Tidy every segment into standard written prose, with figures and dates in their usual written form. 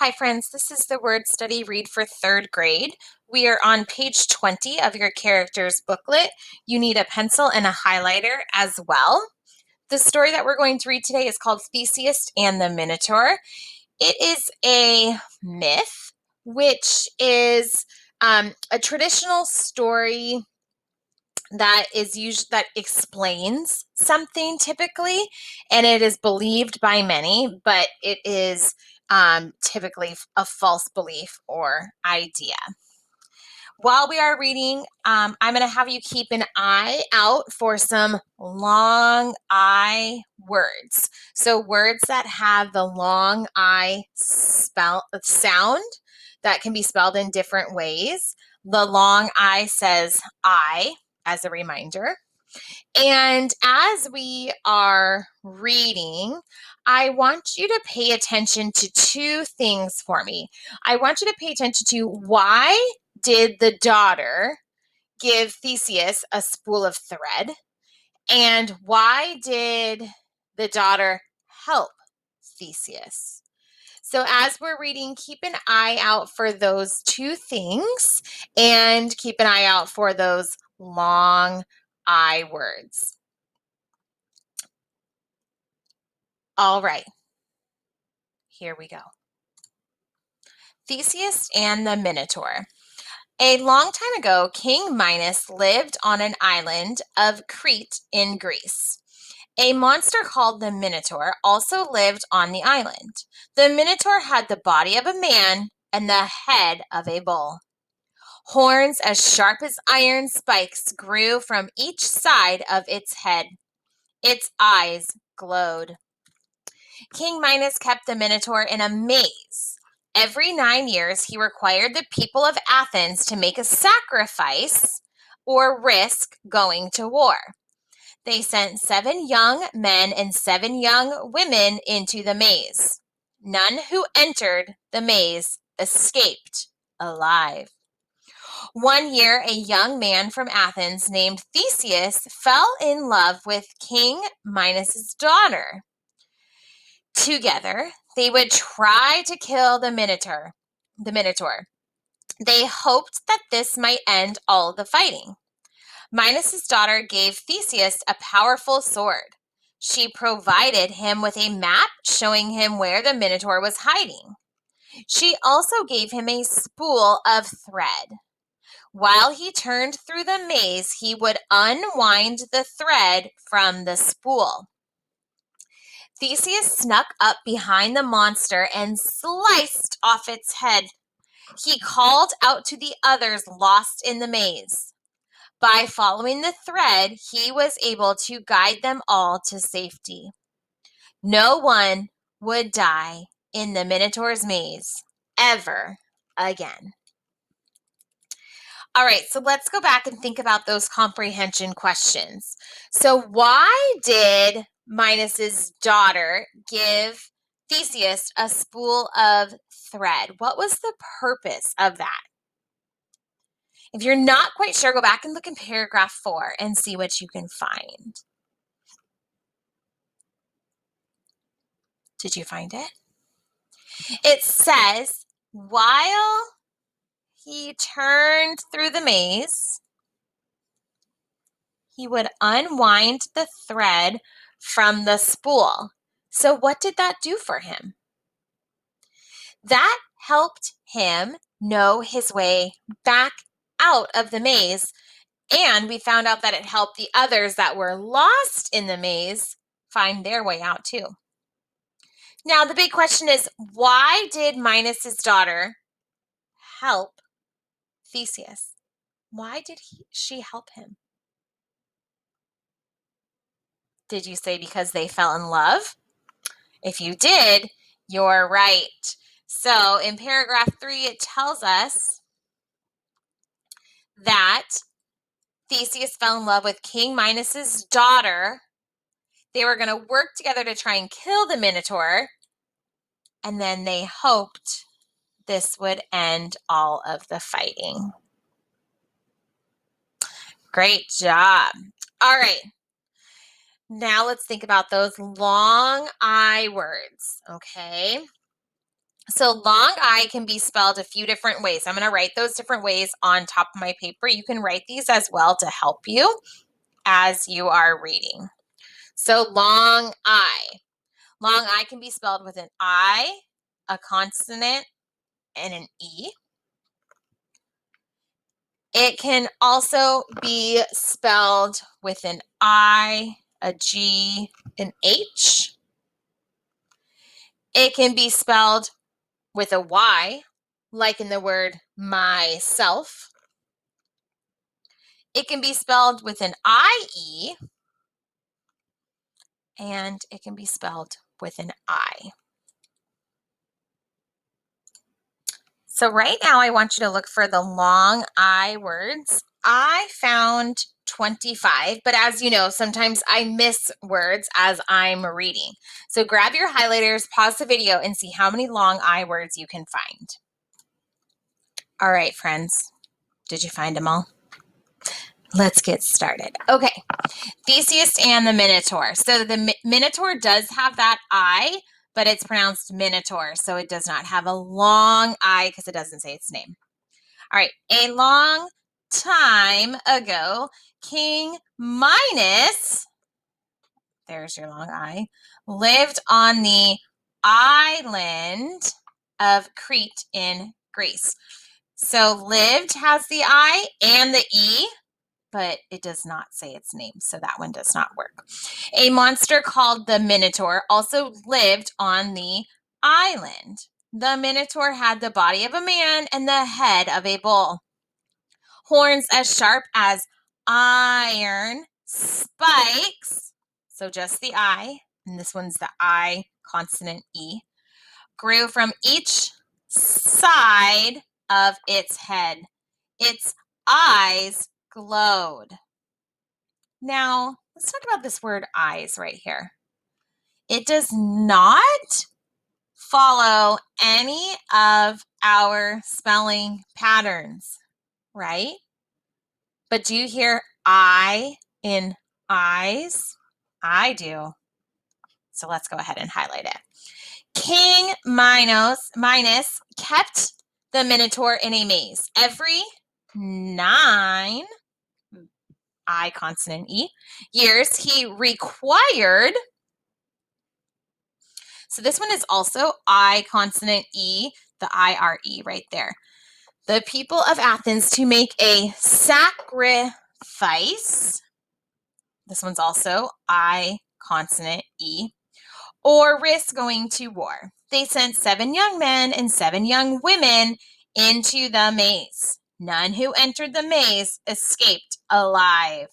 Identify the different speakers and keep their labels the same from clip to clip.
Speaker 1: Hi friends, this is the word study read for third grade. We are on page 20 of your characters booklet. You need a pencil and a highlighter as well. The story that we're going to read today is called Theseus and the Minotaur. It is a myth, which is a traditional story that explains something typically, and it is believed by many, but it is typically a false belief or idea. While we are reading, I'm going to have you keep an eye out for some long I words. So words that have the long I sound that can be spelled in different ways. The long I says I as a reminder. And as we are reading, I want you to pay attention to two things for me. I want you to pay attention to why did the daughter give Theseus a spool of thread? And why did the daughter help Theseus? So as we're reading, keep an eye out for those two things and keep an eye out for those long I words. All right, here we go. Theseus and the Minotaur. A long time ago, King Minos lived on an island of Crete in Greece. A monster called the Minotaur also lived on the island. The Minotaur had the body of a man and the head of a bull. Horns as sharp as iron spikes grew from each side of its head. Its eyes glowed. King Minos kept the Minotaur in a maze. Every 9 years, he required the people of Athens to make a sacrifice or risk going to war. They sent 7 young men and 7 young women into the maze. None who entered the maze escaped alive. One year, a young man from Athens named Theseus fell in love with King Minos' daughter. Together, they would try to kill the Minotaur. They hoped that this might end all the fighting. Minos' daughter gave Theseus a powerful sword. She provided him with a map showing him where the Minotaur was hiding. She also gave him a spool of thread. While he turned through the maze, he would unwind the thread from the spool. Theseus snuck up behind the monster and sliced off its head. He called out to the others lost in the maze. By following the thread, he was able to guide them all to safety. No one would die in the Minotaur's maze ever again. All right, so let's go back and think about those comprehension questions. So why did Minos's daughter give Theseus a spool of thread? What was the purpose of that? If you're not quite sure, go back and look in paragraph 4 and see what you can find. Did you find it? It says, while he turned through the maze, he would unwind the thread from the spool. So what did that do for him? That helped him know his way back out of the maze, and we found out that it helped the others that were lost in the maze find their way out too. Now, the big question is, why did Minos's daughter help Theseus? Why did she help him? Did you say because they fell in love? If you did, you're right. So in paragraph 3, it tells us that Theseus fell in love with King Minos's daughter. They were going to work together to try and kill the Minotaur, and then they hoped this would end all of the fighting. Great job. All right. Now let's think about those long I words, okay? So long I can be spelled a few different ways. I'm going to write those different ways on top of my paper. You can write these as well to help you as you are reading. So long I. Long I can be spelled with an I, a consonant, and an E. It can also be spelled with an I, a G, an H. It can be spelled with a Y, like in the word myself. It can be spelled with an IE, and it can be spelled with an I. So right now I want you to look for the long I words. I found 25, but as you know, sometimes I miss words as I'm reading. So grab your highlighters, pause the video, and see how many long I words you can find. All right, friends, did you find them all? Let's get started. Okay, Theseus and the Minotaur. So the Minotaur does have that I, but it's pronounced Minotaur, so it does not have a long I because it doesn't say its name. All right, a long time ago, King Minos, there's your long I, lived on the island of Crete in Greece. So lived has the I and the E, but it does not say its name, so that one does not work. A monster called the Minotaur also lived on the island. The Minotaur had the body of a man and the head of a bull. Horns as sharp as iron spikes, so just the I, and this one's the I consonant E, grew from each side of its head. Its eyes glowed. Now, let's talk about this word eyes right here. It does not follow any of our spelling patterns, right? But do you hear I in eyes? I do. So let's go ahead and highlight it. King Minos kept the Minotaur in a maze. Every 9 I consonant E years he required. So this one is also I consonant E, the IRE right there. The people of Athens to make a sacrifice. This one's also I consonant E, or risk going to war. They sent 7 young men and 7 young women into the maze. None who entered the maze escaped alive.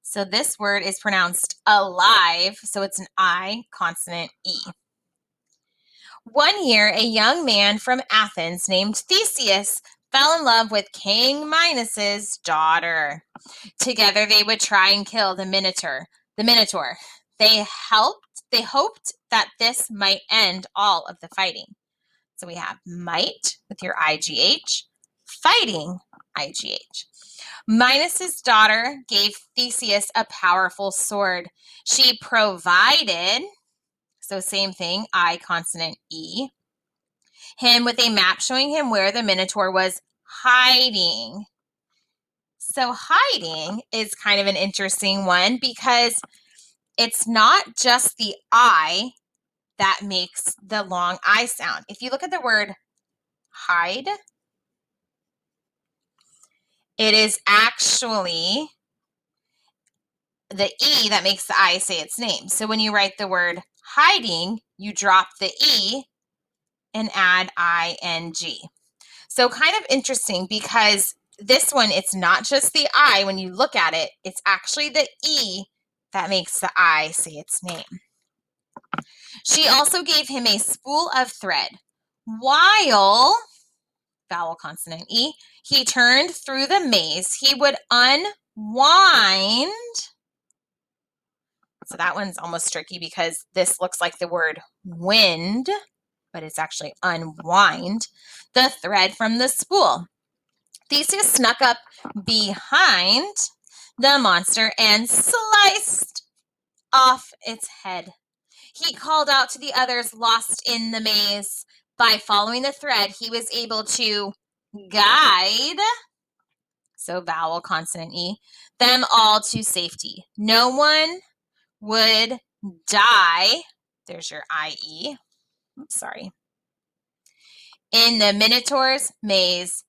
Speaker 1: So this word is pronounced alive, so it's an I consonant E. One year, a young man from Athens named Theseus fell in love with King Minos's daughter. Together, they would try and kill the Minotaur. They hoped that this might end all of the fighting. So we have might with your IGH, fighting IGH. Minos's daughter gave Theseus a powerful sword. She provided, so same thing, I consonant E, him with a map showing him where the Minotaur was hiding. So hiding is kind of an interesting one because it's not just the I that makes the long I sound. If you look at the word hide, it is actually the E that makes the I say its name. So when you write the word hiding, you drop the E and add ing. So kind of interesting because this one, it's not just the I. When you look at it, it's actually the E that makes the I say its name. She also gave him a spool of thread. While, vowel consonant E, he turned through the maze, he would unwind. So that one's almost tricky because this looks like the word wind, but it's actually unwind the thread from the spool. Theseus snuck up behind the monster and sliced off its head. He called out to the others lost in the maze. By following the thread, he was able to guide, so vowel, consonant E, them all to safety. No one would die, there's your IE, oops, sorry, in the Minotaur's maze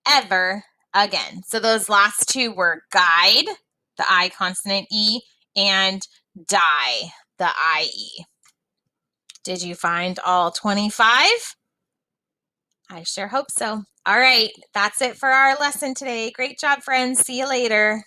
Speaker 1: ever again. So those last two were guide, the I consonant E, and die, the IE. Did you find all 25? I sure hope so. All right, that's it for our lesson today. Great job, friends. See you later.